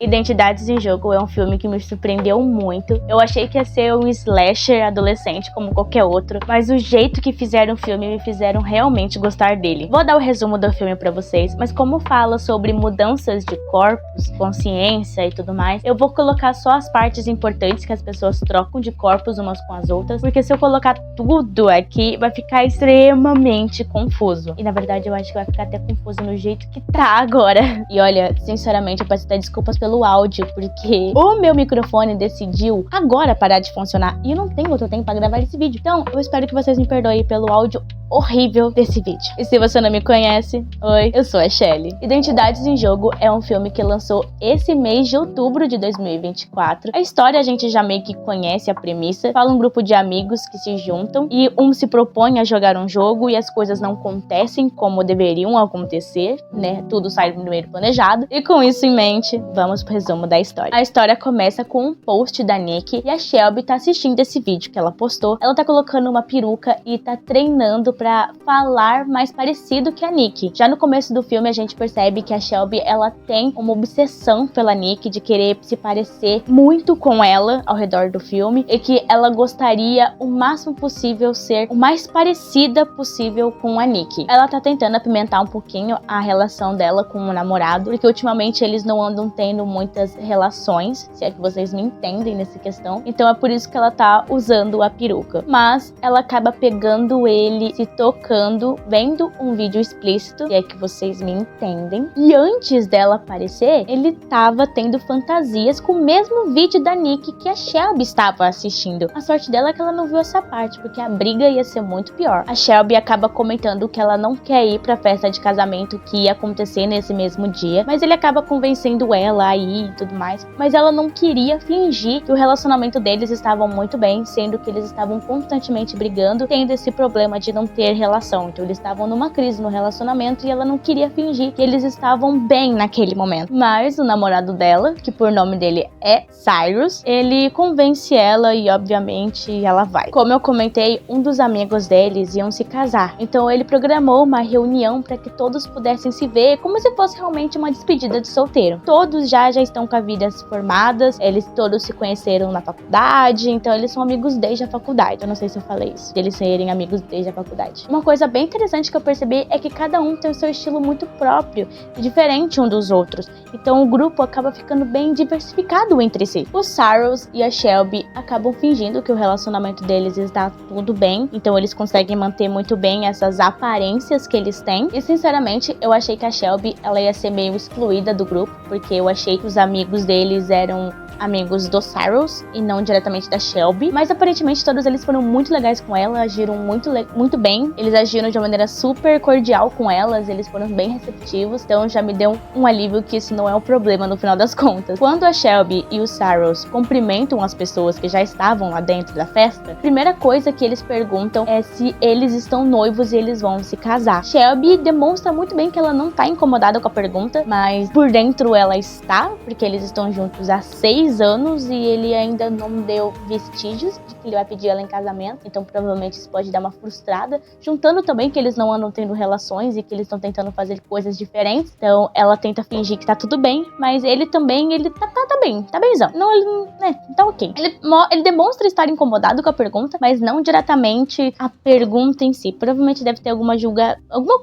Identidades em Jogo é um filme que me surpreendeu muito. Eu achei que ia ser um slasher adolescente como qualquer outro, mas o jeito que fizeram o filme me fizeram realmente gostar dele. Vou dar o resumo do filme pra vocês, mas como fala sobre mudanças de corpos, consciência e tudo mais, eu vou colocar só as partes importantes que as pessoas trocam de corpos umas com as outras, porque se eu colocar tudo aqui, vai ficar extremamente confuso. E na verdade eu acho que vai ficar até confuso no jeito que tá agora. E olha, sinceramente, eu peço até desculpas pelo áudio, porque o meu microfone decidiu agora parar de funcionar e eu não tenho outro tempo pra gravar esse vídeo. Então, eu espero que vocês me perdoem pelo áudio horrível desse vídeo. E se você não me conhece, oi, eu sou a Shelly. Identidades em Jogo é um filme que lançou esse mês de outubro de 2024. A história a gente já meio que conhece a premissa. Fala um grupo de amigos que se juntam e um se propõe a jogar um jogo e as coisas não acontecem como deveriam acontecer, né? Tudo sai primeiro planejado. E com isso em mente, vamos pro resumo da história. A história começa com um post da Nick e a Shelby tá assistindo esse vídeo que ela postou. Ela tá colocando uma peruca e tá treinando pra falar mais parecido que a Nick. Já no começo do filme a gente percebe que a Shelby ela tem uma obsessão pela Nick de querer se parecer muito com ela ao redor do filme e que ela gostaria o máximo possível ser o mais parecida possível com a Nick. Ela tá tentando apimentar um pouquinho a relação dela com o namorado, porque ultimamente eles não andam tendo muitas relações, se é que vocês me entendem nessa questão. Então é por isso que ela tá usando a peruca. Mas ela acaba pegando ele, se tocando, vendo um vídeo explícito, se é que vocês me entendem. E antes dela aparecer, ele tava tendo fantasias com o mesmo vídeo da Nick que a Shelby estava assistindo. A sorte dela é que ela não viu essa parte, porque a briga ia ser muito pior. A Shelby acaba comentando que ela não quer ir pra festa de casamento que ia acontecer nesse mesmo dia, mas ele acaba convencendo ela a ir e tudo mais. Mas ela não queria fingir que o relacionamento deles estava muito bem, sendo que eles estavam constantemente brigando, tendo esse problema de não ter relação. Então eles estavam numa crise no relacionamento e ela não queria fingir que eles estavam bem naquele momento. Mas o namorado dela, que por nome dele é Cyrus, ele convence ela e obviamente ela vai. Como eu comentei, um dos amigos deles iam se casar. Então ele programou uma reunião para que todos pudessem se ver como se fosse realmente uma despedida de solteiro. Todos já estão com a vida formadas, eles todos se conheceram na faculdade, então eles são amigos desde a faculdade. Eu não sei se eu falei isso, de eles serem amigos desde a faculdade. Uma coisa bem interessante que eu percebi é que cada um tem o seu estilo muito próprio e diferente um dos outros. Então o grupo acaba ficando bem diversificado entre si. O Cyrus e a Shelby acabam fingindo que o relacionamento deles está tudo bem, então eles conseguem manter muito bem essas aparências que eles têm. E sinceramente, eu achei que a Shelby ela ia ser meio excluída do grupo, porque eu achei que os amigos deles eram amigos do Cyrus e não diretamente da Shelby, mas aparentemente todos eles foram muito legais com ela, agiram muito bem, eles agiram de uma maneira super cordial com elas, eles foram bem receptivos, então já me deu um alívio que isso não é um problema no final das contas. Quando a Shelby e o Cyrus cumprimentam as pessoas que já estavam lá dentro da festa, a primeira coisa que eles perguntam é se eles estão noivos e eles vão se casar. Shelby demonstra muito bem que ela não tá incomodada com a pergunta, mas por dentro ela está, porque eles estão juntos há 6 anos e ele ainda não deu vestígios de que ele vai pedir ela em casamento, então provavelmente isso pode dar uma frustrada, juntando também que eles não andam tendo relações e que eles estão tentando fazer coisas diferentes, então ela tenta fingir que tá tudo bem, mas ele também, ele tá bem, tá bemzão, não, ele, né, tá ok. Ele demonstra estar incomodado com a pergunta, mas não diretamente a pergunta em si, provavelmente deve ter alguma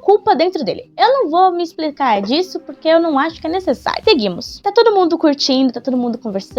culpa dentro dele. Eu não vou me explicar disso, porque eu não acho que é necessário. Seguimos. Tá todo mundo curtindo, tá todo mundo conversando,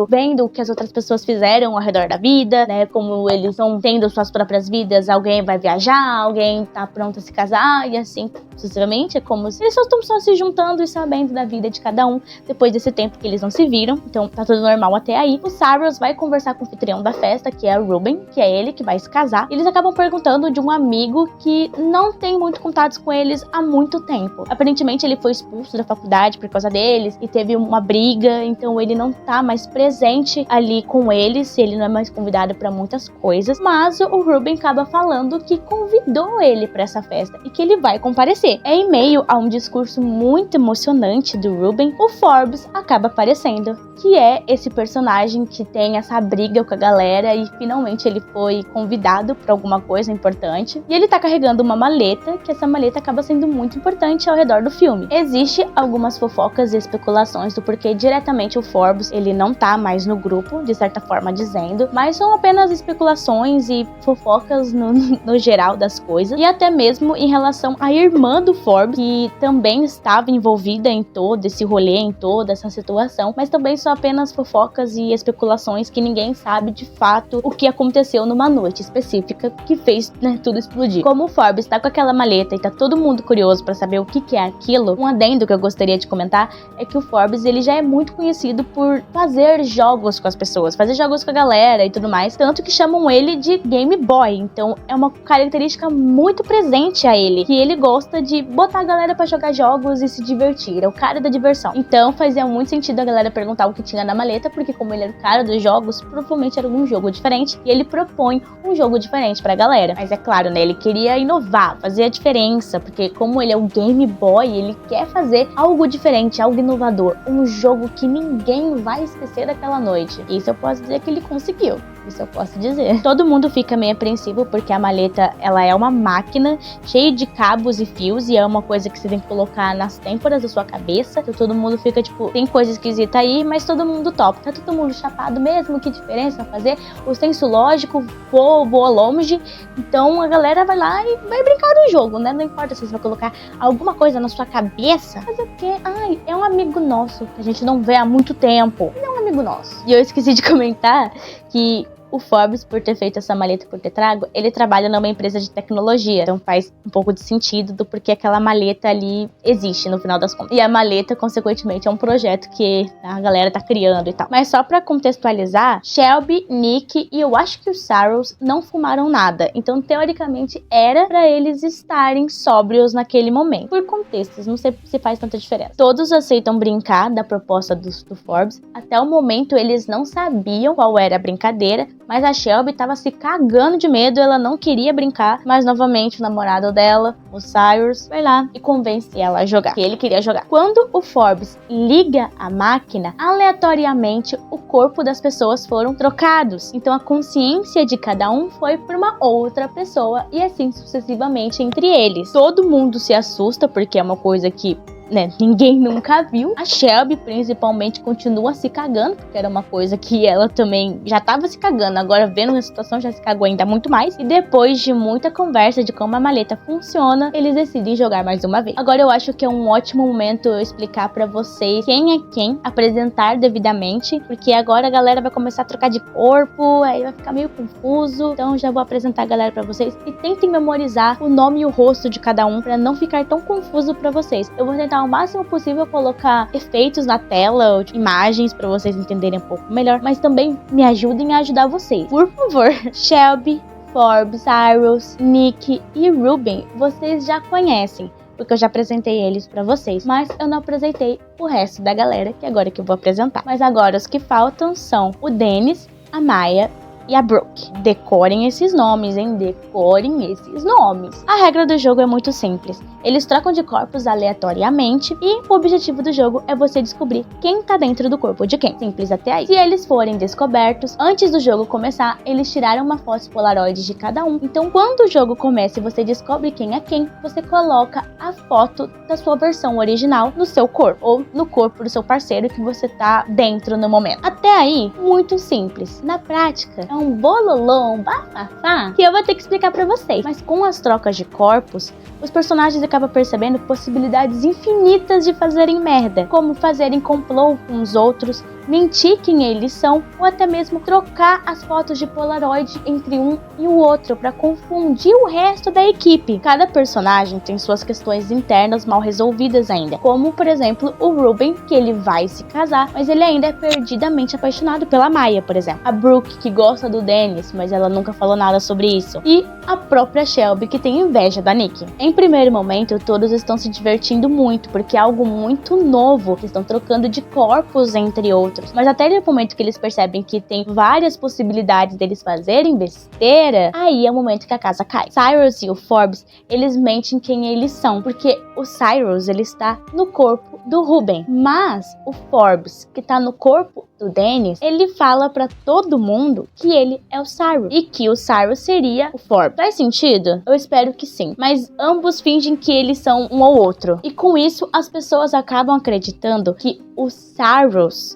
vendo o que as outras pessoas fizeram ao redor da vida, né? Como eles estão tendo suas próprias vidas, alguém vai viajar, alguém tá pronto a se casar e assim sucessivamente. É como se eles só estão se juntando e sabendo da vida de cada um depois desse tempo que eles não se viram. Então tá tudo normal até aí. O Cyrus vai conversar com o anfitrião da festa, que é o Ruben, que é ele que vai se casar. E eles acabam perguntando de um amigo que não tem muito contatos com eles há muito tempo. Aparentemente ele foi expulso da faculdade por causa deles e teve uma briga, então ele não tá mais presente ali com eles, ele não é mais convidado para muitas coisas, mas o Ruben acaba falando que convidou ele para essa festa e que ele vai comparecer. Em meio a um discurso muito emocionante do Ruben, o Forbes acaba aparecendo, que é esse personagem que tem essa briga com a galera e finalmente ele foi convidado para alguma coisa importante. E ele tá carregando uma maleta, que essa maleta acaba sendo muito importante ao redor do filme. Existe algumas fofocas e especulações do porquê diretamente o Forbes, ele não tá mais no grupo, de certa forma dizendo, mas são apenas especulações e fofocas no geral das coisas. E até mesmo em relação à irmã do Forbes, que também estava envolvida em todo esse rolê, em toda essa situação, mas também são apenas fofocas e especulações que ninguém sabe de fato o que aconteceu numa noite específica que fez, né, tudo explodir. Como o Forbes tá com aquela maleta e tá todo mundo curioso pra saber o que é aquilo, um adendo que eu gostaria de comentar é que o Forbes, ele já é muito conhecido por fazer jogos com as pessoas, fazer jogos com a galera e tudo mais, tanto que chamam ele de Game Boy. Então é uma característica muito presente a ele, que ele gosta de botar a galera pra jogar jogos e se divertir, é o cara da diversão. Então fazia muito sentido a galera perguntar o que tinha na maleta, porque como ele era o cara dos jogos, provavelmente era algum jogo diferente, e ele propõe um jogo diferente pra galera. Mas é claro, né, ele queria inovar, fazer a diferença, porque como ele é o Game Boy, ele quer fazer algo diferente, algo inovador, um jogo que ninguém vai esquecer daquela noite. Isso eu posso dizer que ele conseguiu. Isso eu posso dizer. Todo mundo fica meio apreensivo porque a maleta, ela é uma máquina cheia de cabos e fios e é uma coisa que você tem que colocar nas têmporas da sua cabeça. Então todo mundo fica tipo, tem coisa esquisita aí, mas todo mundo topa. Tá todo mundo chapado mesmo, que diferença vai fazer? O senso lógico voa longe. Então a galera vai lá e vai brincar no jogo, né? Não importa se você vai colocar alguma coisa na sua cabeça. Fazer o quê? Ai, é um amigo nosso que a gente não vê há muito tempo. Ele é um amigo nosso. E eu esqueci de comentar que o Forbes, por ter feito essa maleta, por ter trago, ele trabalha numa empresa de tecnologia. Então faz um pouco de sentido do porquê aquela maleta ali existe no final das contas. E a maleta, consequentemente, é um projeto que a galera tá criando e tal. Mas só pra contextualizar, Shelby, Nick e eu acho que o Saros não fumaram nada. Então, teoricamente, era pra eles estarem sóbrios naquele momento. Por contextos, não sei se faz tanta diferença. Todos aceitam brincar da proposta do Forbes. Até o momento, eles não sabiam qual era a brincadeira, mas a Shelby tava se cagando de medo, ela não queria brincar, mas novamente o namorado dela, o Cyrus, vai lá e convence ela a jogar, que ele queria jogar. Quando o Forbes liga a máquina, aleatoriamente o corpo das pessoas foram trocados, então a consciência de cada um foi para uma outra pessoa e assim sucessivamente entre eles. Todo mundo se assusta porque é uma coisa que, né, ninguém nunca viu. A Shelby, principalmente, continua se cagando, porque era uma coisa que ela também já tava se cagando. Agora, vendo a situação, já se cagou ainda muito mais. E depois de muita conversa de como a maleta funciona, eles decidem jogar mais uma vez. Agora, eu acho que é um ótimo momento eu explicar pra vocês quem é quem, apresentar devidamente, porque agora a galera vai começar a trocar de corpo, aí vai ficar meio confuso. Então, já vou apresentar a galera pra vocês. E tentem memorizar o nome e o rosto de cada um, pra não ficar tão confuso pra vocês. Eu vou tentar ao máximo possível colocar efeitos na tela, ou imagens para vocês entenderem um pouco melhor, mas também me ajudem a ajudar vocês. Por favor, Shelby, Forbes, Cyrus, Nick e Ruben, vocês já conhecem, porque eu já apresentei eles pra vocês, mas eu não apresentei o resto da galera, que agora que eu vou apresentar. Mas agora os que faltam são o Dennis, a Maya e a Brooke. Decorem esses nomes, hein? Decorem esses nomes. A regra do jogo é muito simples. Eles trocam de corpos aleatoriamente e o objetivo do jogo é você descobrir quem tá dentro do corpo de quem. Simples até aí. Se eles forem descobertos, antes do jogo começar, eles tiraram uma foto polaroid de cada um. Então, quando o jogo começa e você descobre quem é quem, você coloca a foto da sua versão original no seu corpo, ou no corpo do seu parceiro que você tá dentro no momento. Até aí, muito simples. Na prática, é um bololô, um bafafá, que eu vou ter que explicar pra vocês. Mas com as trocas de corpos, os personagens acabam percebendo possibilidades infinitas de fazerem merda, como fazerem complô com os outros, mentir quem eles são, ou até mesmo trocar as fotos de Polaroid entre um e o outro para confundir o resto da equipe. Cada personagem tem suas questões internas mal resolvidas ainda, como por exemplo o Ruben, que ele vai se casar, mas ele ainda é perdidamente apaixonado pela Maya, por exemplo. A Brooke, que gosta do Dennis, mas ela nunca falou nada sobre isso. E a própria Shelby, que tem inveja da Nick. Em primeiro momento, todos estão se divertindo muito, porque é algo muito novo. Eles estão trocando de corpos entre outros. outros. Mas até o momento que eles percebem que tem várias possibilidades deles fazerem besteira, aí é o momento que a casa cai. Cyrus e o Forbes, eles mentem quem eles são, porque o Cyrus, ele está no corpo do Ruben, mas o Forbes, que tá no corpo do Dennis, ele fala pra todo mundo que ele é o Cyrus e que o Cyrus seria o Forbes. Faz sentido? Eu espero que sim. Mas ambos fingem que eles são um ou outro. E com isso, as pessoas acabam acreditando que o Cyrus...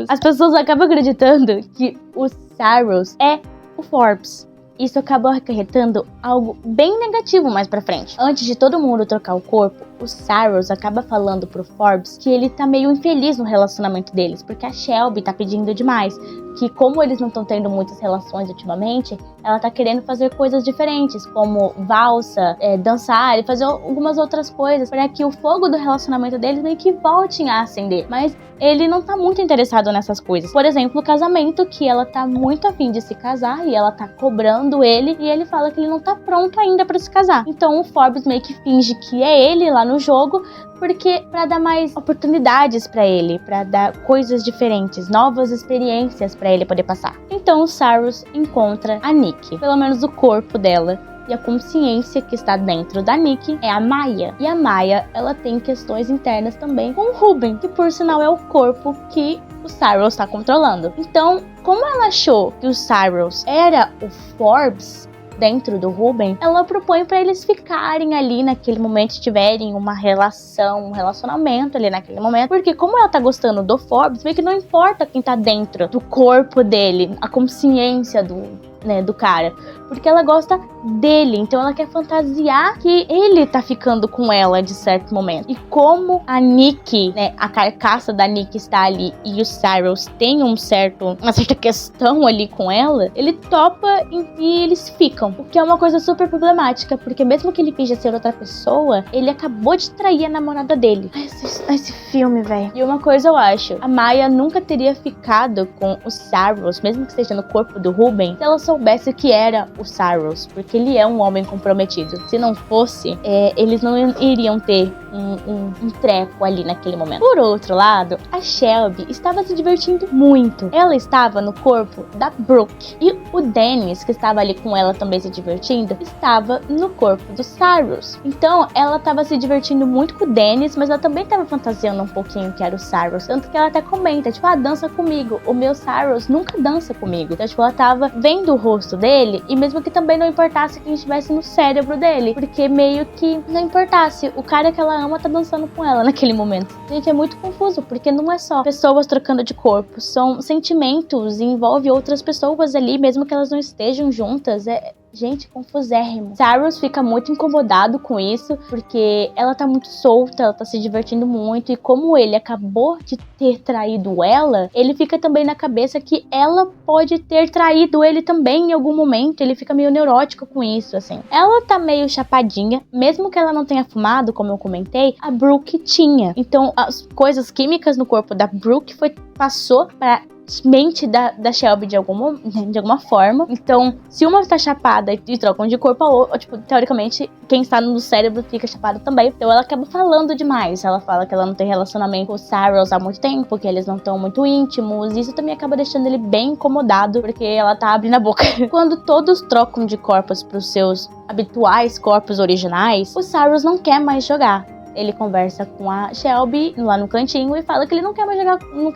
As pessoas acabam acreditando que o Cyrus é o Forbes. Isso acaba acarretando algo bem negativo mais pra frente. Antes de todo mundo trocar o corpo, o Cyrus acaba falando pro Forbes que ele tá meio infeliz no relacionamento deles, porque a Shelby tá pedindo demais. Que como eles não estão tendo muitas relações ultimamente, ela tá querendo fazer coisas diferentes, como valsa, dançar e fazer algumas outras coisas, para que o fogo do relacionamento deles meio que voltem a acender. Mas ele não tá muito interessado nessas coisas. Por exemplo, o casamento, que ela tá muito afim de se casar e ela tá cobrando ele, e ele fala que ele não tá pronto ainda pra se casar. Então o Forbes meio que finge que é ele lá no jogo, porque para dar mais oportunidades para ele, para dar coisas diferentes, novas experiências para ele poder passar. Então o Cyrus encontra a Nikki, pelo menos o corpo dela. E a consciência que está dentro da Nikki é a Maya. E a Maya, ela tem questões internas também com o Ruben, que por sinal é o corpo que o Cyrus está controlando. Então, como ela achou que o Cyrus era o Forbes dentro do Ruben, ela propõe para eles ficarem ali naquele momento, tiverem uma relação, um relacionamento ali naquele momento, porque como ela tá gostando do Forbes, meio que não importa quem tá dentro do corpo dele, a consciência do cara, porque ela gosta dele, então ela quer fantasiar que ele tá ficando com ela de certo momento. E como a Nikki, a carcaça da Nikki está ali e o Cyrus tem uma certa questão ali com ela, ele topa e eles ficam, o que é uma coisa super problemática, porque mesmo que ele finja ser outra pessoa, ele acabou de trair a namorada dele. Esse filme, velho. E uma coisa eu acho, a Maya nunca teria ficado com o Cyrus, mesmo que esteja no corpo do Ruben, se ela soubesse que era o Cyrus, porque ele é um homem comprometido. Se não fosse, eles não iriam ter um treco ali naquele momento. Por outro lado, a Shelby estava se divertindo muito. Ela estava no corpo da Brooke. E o Dennis, que estava ali com ela também se divertindo, estava no corpo do Cyrus. Então, ela estava se divertindo muito com o Dennis, mas ela também estava fantasiando um pouquinho que era o Cyrus. Tanto que ela até comenta, tipo, dança comigo. O meu Cyrus nunca dança comigo. Então, tipo, ela tava vendo o rosto dele, e mesmo que também não importasse quem estivesse no cérebro dele, porque meio que não importasse, o cara que ela ama tá dançando com ela naquele momento. Gente, é muito confuso, porque não é só pessoas trocando de corpo, são sentimentos e envolve outras pessoas ali, mesmo que elas não estejam juntas. Gente, confusérrimo. Cyrus fica muito incomodado com isso, porque ela tá muito solta, ela tá se divertindo muito, e como ele acabou de ter traído ela, ele fica também na cabeça que ela pode ter traído ele também em algum momento. Ele fica meio neurótico com isso, assim. Ela tá meio chapadinha, mesmo que ela não tenha fumado, como eu comentei, a Brooke tinha. Então, as coisas químicas no corpo da Brooke passou pra mente da Shelby de alguma forma. Então, se uma tá chapada e trocam de corpo, a outra, tipo, teoricamente, quem está no cérebro fica chapado também. Então ela acaba falando demais. Ela fala que ela não tem relacionamento com o Cyrus há muito tempo, que eles não estão muito íntimos. Isso também acaba deixando ele bem incomodado, porque ela tá abrindo a boca. Quando todos trocam de corpos pros seus habituais corpos originais, o Cyrus não quer mais jogar. Ele conversa com a Shelby lá no cantinho e fala que ele não quer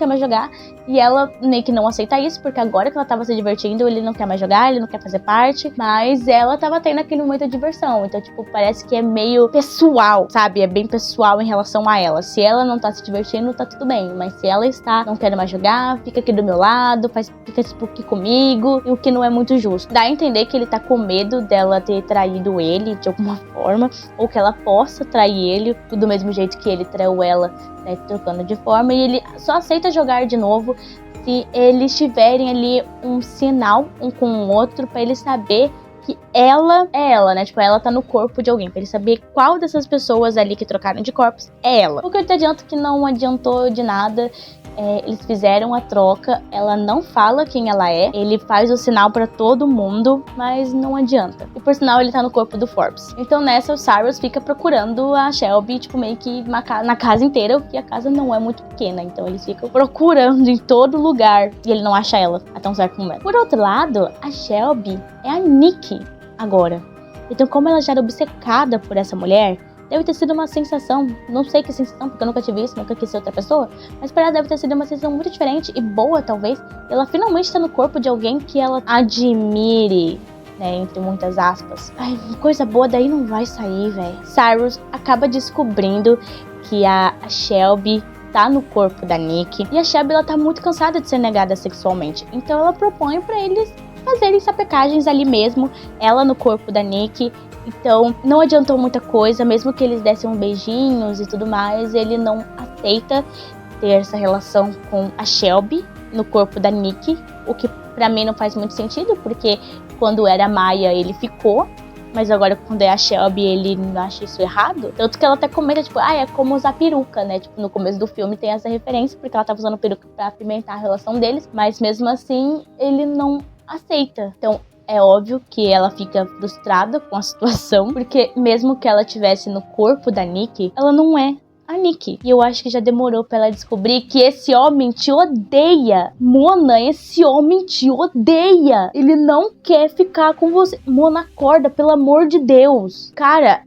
mais jogar. E ela meio que não aceita isso, porque agora que ela tava se divertindo, ele não quer mais jogar, ele não quer fazer parte. Mas ela tava tendo aquele momento de diversão. Então, tipo, parece que é meio pessoal, sabe? É bem pessoal em relação a ela. Se ela não tá se divertindo, tá tudo bem. Mas se ela está, não quero mais jogar, fica aqui do meu lado, fica tipo aqui comigo. E o que não é muito justo. Dá a entender que ele tá com medo dela ter traído ele de alguma forma, ou que ela possa trair ele do mesmo jeito que ele traiu ela, né, trocando de forma, e ele só aceita jogar de novo se eles tiverem ali um sinal um com o outro, pra ele saber que ela é ela, né? Tipo, ela tá no corpo de alguém, pra ele saber qual dessas pessoas ali que trocaram de corpos é ela. O que eu te adianto que não adiantou de nada, eles fizeram a troca, ela não fala quem ela é, ele faz o sinal pra todo mundo, mas não adianta. E por sinal, ele tá no corpo do Forbes. Então nessa, o Cyrus fica procurando a Shelby, tipo, meio que na casa inteira, porque a casa não é muito pequena, então eles ficam procurando em todo lugar, e ele não acha ela até um certo momento. Por outro lado, a Shelby é a Nick agora. Então como ela já era obcecada por essa mulher, deve ter sido uma sensação, não sei que sensação, porque eu nunca tive isso, nunca quis ser outra pessoa, mas pra ela deve ter sido uma sensação muito diferente e boa, talvez. Ela finalmente tá no corpo de alguém que ela admire, né, entre muitas aspas. Ai, coisa boa daí não vai sair, velho. Cyrus acaba descobrindo que a Shelby tá no corpo da Nick, e a Shelby, ela tá muito cansada de ser negada sexualmente, então ela propõe pra eles fazerem sapecagens ali mesmo, ela no corpo da Nick. Então, não adiantou muita coisa, mesmo que eles dessem beijinhos e tudo mais, ele não aceita ter essa relação com a Shelby no corpo da Nick, o que pra mim não faz muito sentido, porque quando era a Maya ele ficou, mas agora quando é a Shelby ele acha isso errado. Tanto que ela até comenta, tipo, é como usar peruca, né? Tipo, no começo do filme tem essa referência, porque ela tava usando peruca pra apimentar a relação deles, mas mesmo assim ele não aceita. Então, é óbvio que ela fica frustrada com a situação, porque mesmo que ela estivesse no corpo da Nick, ela não é a Nick. E eu acho que já demorou pra ela descobrir que esse homem te odeia. Mona, esse homem te odeia. Ele não quer ficar com você. Mona, acorda, pelo amor de Deus. Cara,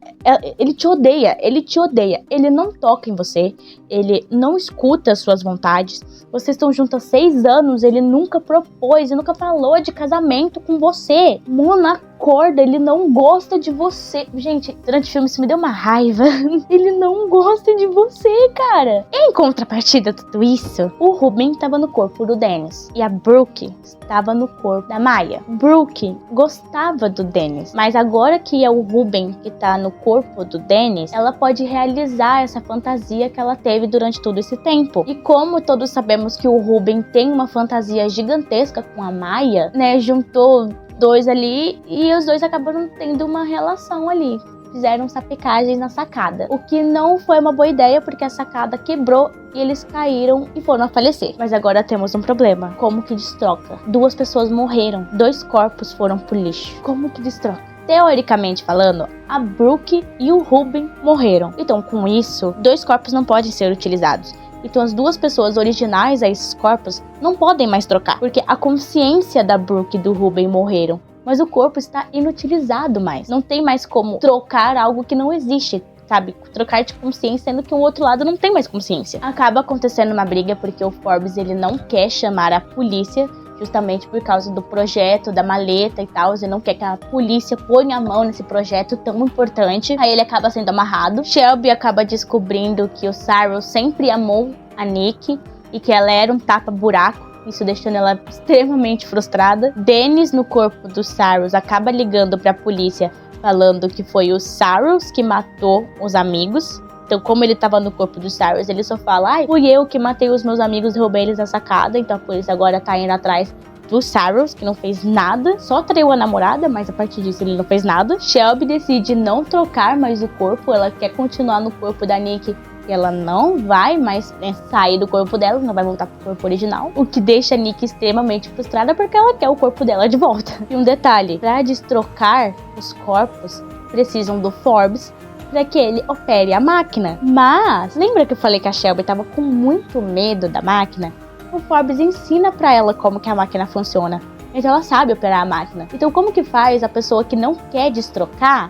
ele te odeia. Ele te odeia. Ele não toca em você. Ele não escuta as suas vontades. Vocês estão juntos há 6 anos. Ele nunca propôs, ele nunca falou de casamento com você. Mona, acorda, ele não gosta de você. Gente, durante o filme isso me deu uma raiva. Ele não gosta de você, cara. Em contrapartida a tudo isso, o Ruben estava no corpo do Dennis e a Brooke estava no corpo da Maya. Brooke gostava do Dennis, mas agora que é o Ruben que tá no corpo do Dennis, ela pode realizar essa fantasia que ela teve durante todo esse tempo. E como todos sabemos que o Ruben tem uma fantasia gigantesca com a Maya, né, juntou dois ali e os dois acabaram tendo uma relação ali. Fizeram sapecagens na sacada, o que não foi uma boa ideia, porque a sacada quebrou e eles caíram e foram a falecer. Mas agora temos um problema. Como que destroca? 2 pessoas morreram, 2 corpos foram pro lixo. Como que destroca? Teoricamente falando, a Brooke e o Ruben morreram. Então, com isso, 2 corpos não podem ser utilizados. Então as 2 pessoas originais a esses corpos não podem mais trocar, porque a consciência da Brooke e do Ruben morreram, mas o corpo está inutilizado mais. Não tem mais como trocar algo que não existe, sabe? Trocar de consciência, sendo que o outro lado não tem mais consciência. Acaba acontecendo uma briga porque o Forbes, ele não quer chamar a polícia, justamente por causa do projeto, da maleta e tal. Ele não quer que a polícia ponha a mão nesse projeto tão importante. Aí ele acaba sendo amarrado. Shelby acaba descobrindo que o Cyrus sempre amou a Nick e que ela era um tapa-buraco, isso deixando ela extremamente frustrada. Dennis, no corpo do Cyrus, acaba ligando pra polícia falando que foi o Cyrus que matou os amigos. Então, como ele tava no corpo do Cyrus, ele só fala: fui eu que matei os meus amigos e roubei eles na sacada. Então a polícia agora tá indo atrás do Cyrus, que não fez nada. Só traiu a namorada, mas a partir disso ele não fez nada. Shelby decide não trocar mais o corpo. Ela quer continuar no corpo da Nick. E ela não vai mais sair do corpo dela, não vai voltar pro corpo original. O que deixa a Nick extremamente frustrada, porque ela quer o corpo dela de volta. E um detalhe, pra destrocar os corpos, precisam do Forbes para que ele opere a máquina. Mas, lembra que eu falei que a Shelby tava com muito medo da máquina? O Forbes ensina pra ela como que a máquina funciona. Então ela sabe operar a máquina. Então como que faz a pessoa que não quer destrocar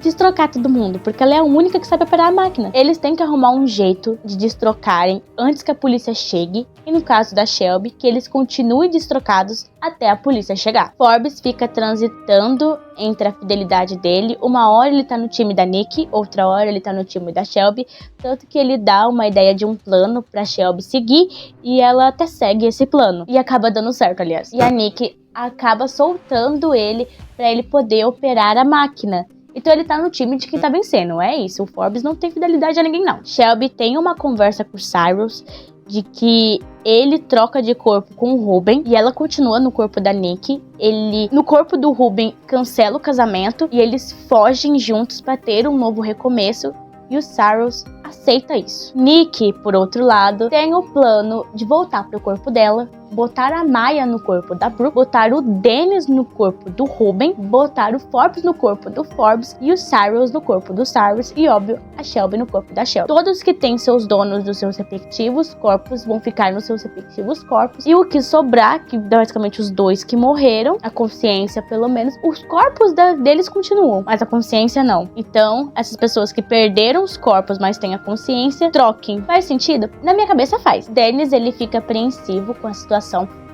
todo mundo? Porque ela é a única que sabe operar a máquina. Eles têm que arrumar um jeito de destrocarem antes que a polícia chegue. E no caso da Shelby, que eles continuem destrocados até a polícia chegar. Forbes fica transitando entre a fidelidade dele. Uma hora ele tá no time da Nick, outra hora ele tá no time da Shelby. Tanto que ele dá uma ideia de um plano pra Shelby seguir. E ela até segue esse plano. E acaba dando certo, aliás. E a Nick acaba soltando ele pra ele poder operar a máquina. Então ele tá no time de quem tá vencendo, é isso. O Forbes não tem fidelidade a ninguém, não. Shelby tem uma conversa com o Cyrus de que ele troca de corpo com o Ruben e ela continua no corpo da Nick. Ele, no corpo do Ruben, cancela o casamento e eles fogem juntos pra ter um novo recomeço. E o Cyrus aceita isso. Nick, por outro lado, tem o plano de voltar pro corpo dela, botar a Maya no corpo da Brooke, botar o Dennis no corpo do Ruben, botar o Forbes no corpo do Forbes e o Cyrus no corpo do Cyrus e, óbvio, a Shelby no corpo da Shelby. Todos que têm seus donos dos seus respectivos corpos vão ficar nos seus respectivos corpos e o que sobrar, que basicamente os dois que morreram, a consciência pelo menos, os corpos deles continuam, mas a consciência não. Então, essas pessoas que perderam os corpos, mas têm a consciência, troquem. Faz sentido? Na minha cabeça faz. Dennis, ele fica apreensivo com a situação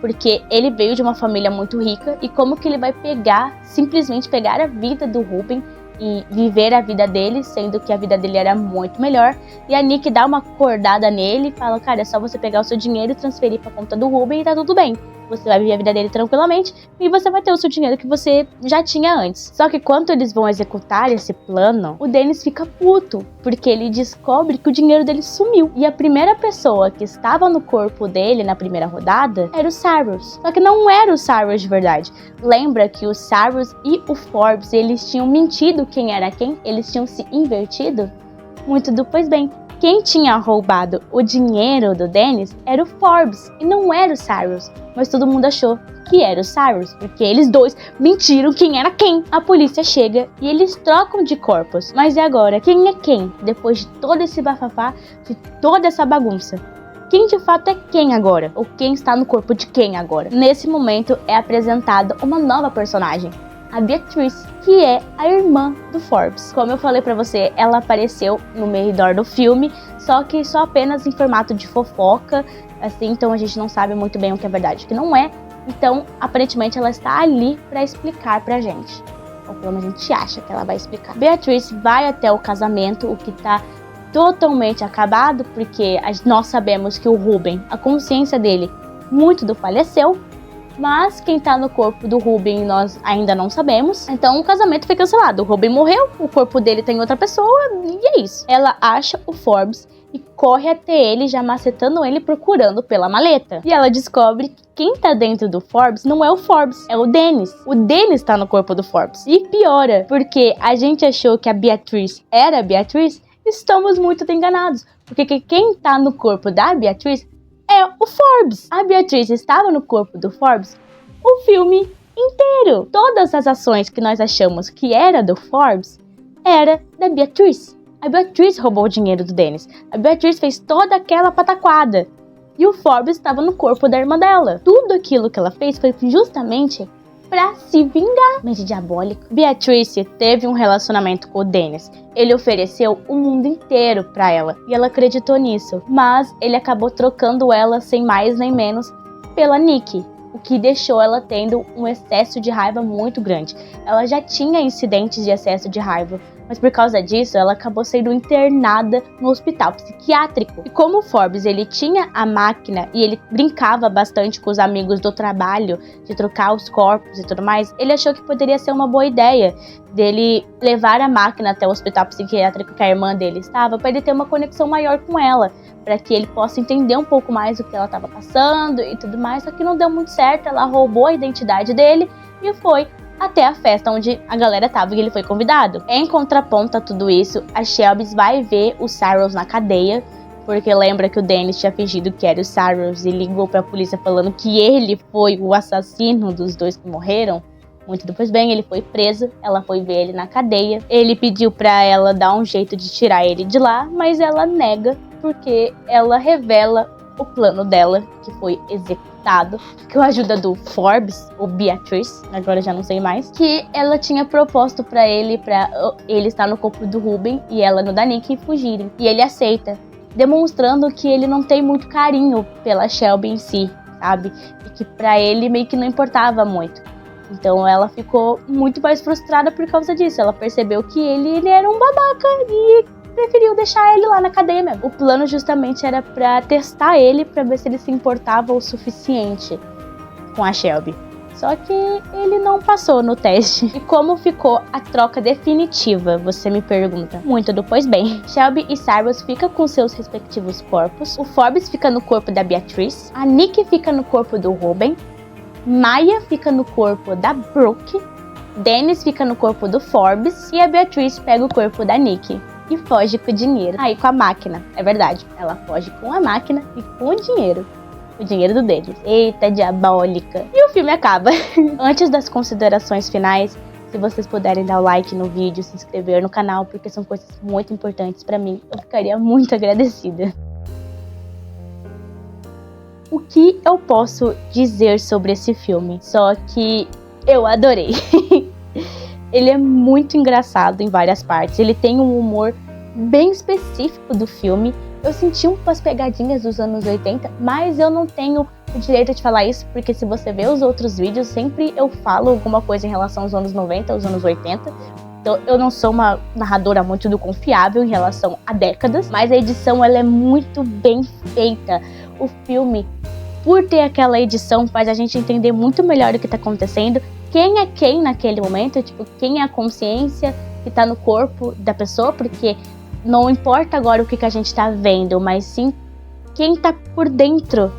porque ele veio de uma família muito rica e como que ele vai simplesmente pegar a vida do Ruben e viver a vida dele, sendo que a vida dele era muito melhor. E a Nick dá uma acordada nele e fala, cara, é só você pegar o seu dinheiro e transferir pra conta do Ruben e tá tudo bem. Você vai viver a vida dele tranquilamente e você vai ter o seu dinheiro que você já tinha antes. Só que quando eles vão executar esse plano, o Dennis fica puto, porque ele descobre que o dinheiro dele sumiu. E a primeira pessoa que estava no corpo dele na primeira rodada era o Cyrus. Só que não era o Cyrus de verdade. Lembra que o Cyrus e o Forbes, eles tinham mentido quem era quem? Eles tinham se invertido? Muito pois bem. Quem tinha roubado o dinheiro do Dennis era o Forbes e não era o Cyrus. Mas todo mundo achou que era o Cyrus, porque eles dois mentiram quem era quem. A polícia chega e eles trocam de corpos. Mas e agora? Quem é quem? Depois de todo esse bafafá, de toda essa bagunça. Quem de fato é quem agora? Ou quem está no corpo de quem agora? Nesse momento é apresentada uma nova personagem. A Beatrice, que é a irmã do Forbes. Como eu falei pra você, ela apareceu no meio do filme, só que só apenas em formato de fofoca, assim, então a gente não sabe muito bem o que é verdade e o que não é. Então, aparentemente, ela está ali pra explicar pra gente. Ou pelo menos a gente acha que ela vai explicar. Beatrice vai até o casamento, o que tá totalmente acabado, porque nós sabemos que o Ruben, a consciência dele, faleceu. Mas quem tá no corpo do Ruben nós ainda não sabemos. Então o casamento foi cancelado. O Ruben morreu, o corpo dele tem outra pessoa e é isso. Ela acha o Forbes e corre até ele, já macetando ele, procurando pela maleta. E ela descobre que quem tá dentro do Forbes não é o Forbes, é o Dennis. O Dennis tá no corpo do Forbes. E piora, porque a gente achou que a Beatrice era a Beatrice, estamos muito enganados. Porque quem tá no corpo da Beatrice é o Forbes. A Beatrice estava no corpo do Forbes o filme inteiro. Todas as ações que nós achamos que era do Forbes era da Beatrice. A Beatrice roubou o dinheiro do Dennis. A Beatrice fez toda aquela pataquada. E o Forbes estava no corpo da irmã dela. Tudo aquilo que ela fez foi justamente pra se vingar. Mente diabólica. Beatrice teve um relacionamento com o Dennis. Ele ofereceu o mundo inteiro pra ela e ela acreditou nisso. Mas ele acabou trocando ela sem mais nem menos pela Nick, o que deixou ela tendo um excesso de raiva muito grande. Ela já tinha incidentes de excesso de raiva, mas por causa disso ela acabou sendo internada no hospital psiquiátrico. E como o Forbes ele tinha a máquina e ele brincava bastante com os amigos do trabalho de trocar os corpos e tudo mais, ele achou que poderia ser uma boa ideia dele levar a máquina até o hospital psiquiátrico que a irmã dele estava, para ele ter uma conexão maior com ela, para que ele possa entender um pouco mais o que ela estava passando e tudo mais. Só que não deu muito certo, ela roubou a identidade dele e foi até a festa onde a galera tava e ele foi convidado. Em contraponto a tudo isso, a Shelby vai ver o Cyrus na cadeia, porque lembra que o Dennis tinha fingido que era o Cyrus e ligou pra polícia falando que ele foi o assassino dos dois que morreram. Muito depois bem, ele foi preso, ela foi ver ele na cadeia. Ele pediu pra ela dar um jeito de tirar ele de lá, mas ela nega, porque ela revela o plano dela, que foi executado, com a ajuda do Forbes, ou Beatrice, agora já não sei mais, que ela tinha proposto pra ele estar no corpo do Ruben e ela no da Nick e fugirem. E ele aceita, demonstrando que ele não tem muito carinho pela Shelby em si, sabe? E que pra ele meio que não importava muito. Então ela ficou muito mais frustrada por causa disso. Ela percebeu que ele era um babaca e preferiu deixar ele lá na cadeia mesmo. O plano justamente era pra testar ele, pra ver se ele se importava o suficiente com a Shelby. Só que ele não passou no teste. E como ficou a troca definitiva, você me pergunta? Muito depois bem. Shelby e Cyrus ficam com seus respectivos corpos. O Forbes fica no corpo da Beatrice. A Nick fica no corpo do Ruben. Maya fica no corpo da Brooke. Dennis fica no corpo do Forbes. E a Beatrice pega o corpo da Nick. e foge com o dinheiro. Aí com a máquina, é verdade. Ela foge com a máquina e com o dinheiro. O dinheiro do deles. Eita, diabólica. E o filme acaba. Antes das considerações finais, se vocês puderem dar o like no vídeo, se inscrever no canal, porque são coisas muito importantes pra mim, eu ficaria muito agradecida. O que eu posso dizer sobre esse filme? Só que eu adorei. Ele é muito engraçado em várias partes. Ele tem um humor bem específico do filme. Eu senti umas pegadinhas dos anos 80, mas eu não tenho o direito de falar isso, porque se você ver os outros vídeos, sempre eu falo alguma coisa em relação aos anos 90, aos anos 80. Então eu não sou uma narradora muito do confiável em relação a décadas, mas a edição ela é muito bem feita. O filme, por ter aquela edição, faz a gente entender muito melhor o que tá acontecendo, quem é quem naquele momento, tipo, quem é a consciência que tá no corpo da pessoa, porque não importa agora o que a gente tá vendo, mas sim quem tá por dentro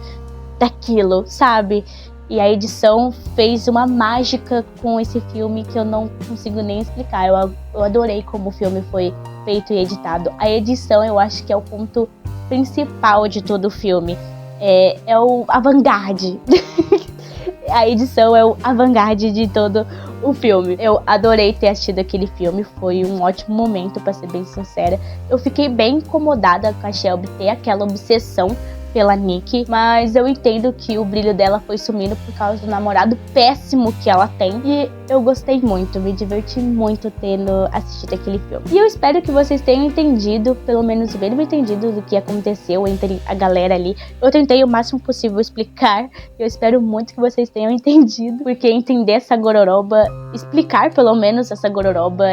daquilo, sabe? E a edição fez uma mágica com esse filme que eu não consigo nem explicar. Eu adorei como o filme foi feito e editado. A edição eu acho que é o ponto principal de todo o filme. É o avant-garde. A edição é o avant-garde de todo o filme. Eu adorei ter assistido aquele filme, foi um ótimo momento, pra ser bem sincera. Eu fiquei bem incomodada com a Shelby ter aquela obsessão pela Nick, mas eu entendo que o brilho dela foi sumindo por causa do namorado péssimo que ela tem. E eu gostei muito, me diverti muito tendo assistido aquele filme. E eu espero que vocês tenham entendido, pelo menos o mínimo entendido do que aconteceu entre a galera ali. Eu tentei o máximo possível explicar, e eu espero muito que vocês tenham entendido, porque entender essa gororoba, explicar pelo menos essa gororoba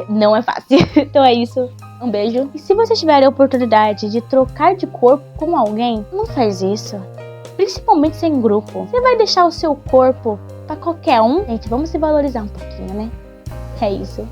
não é fácil. Então é isso. Um beijo. E se vocês tiverem a oportunidade de trocar de corpo com alguém, não faz isso. Principalmente sem grupo. Você vai deixar o seu corpo pra qualquer um? Gente, vamos se valorizar um pouquinho, né? É isso.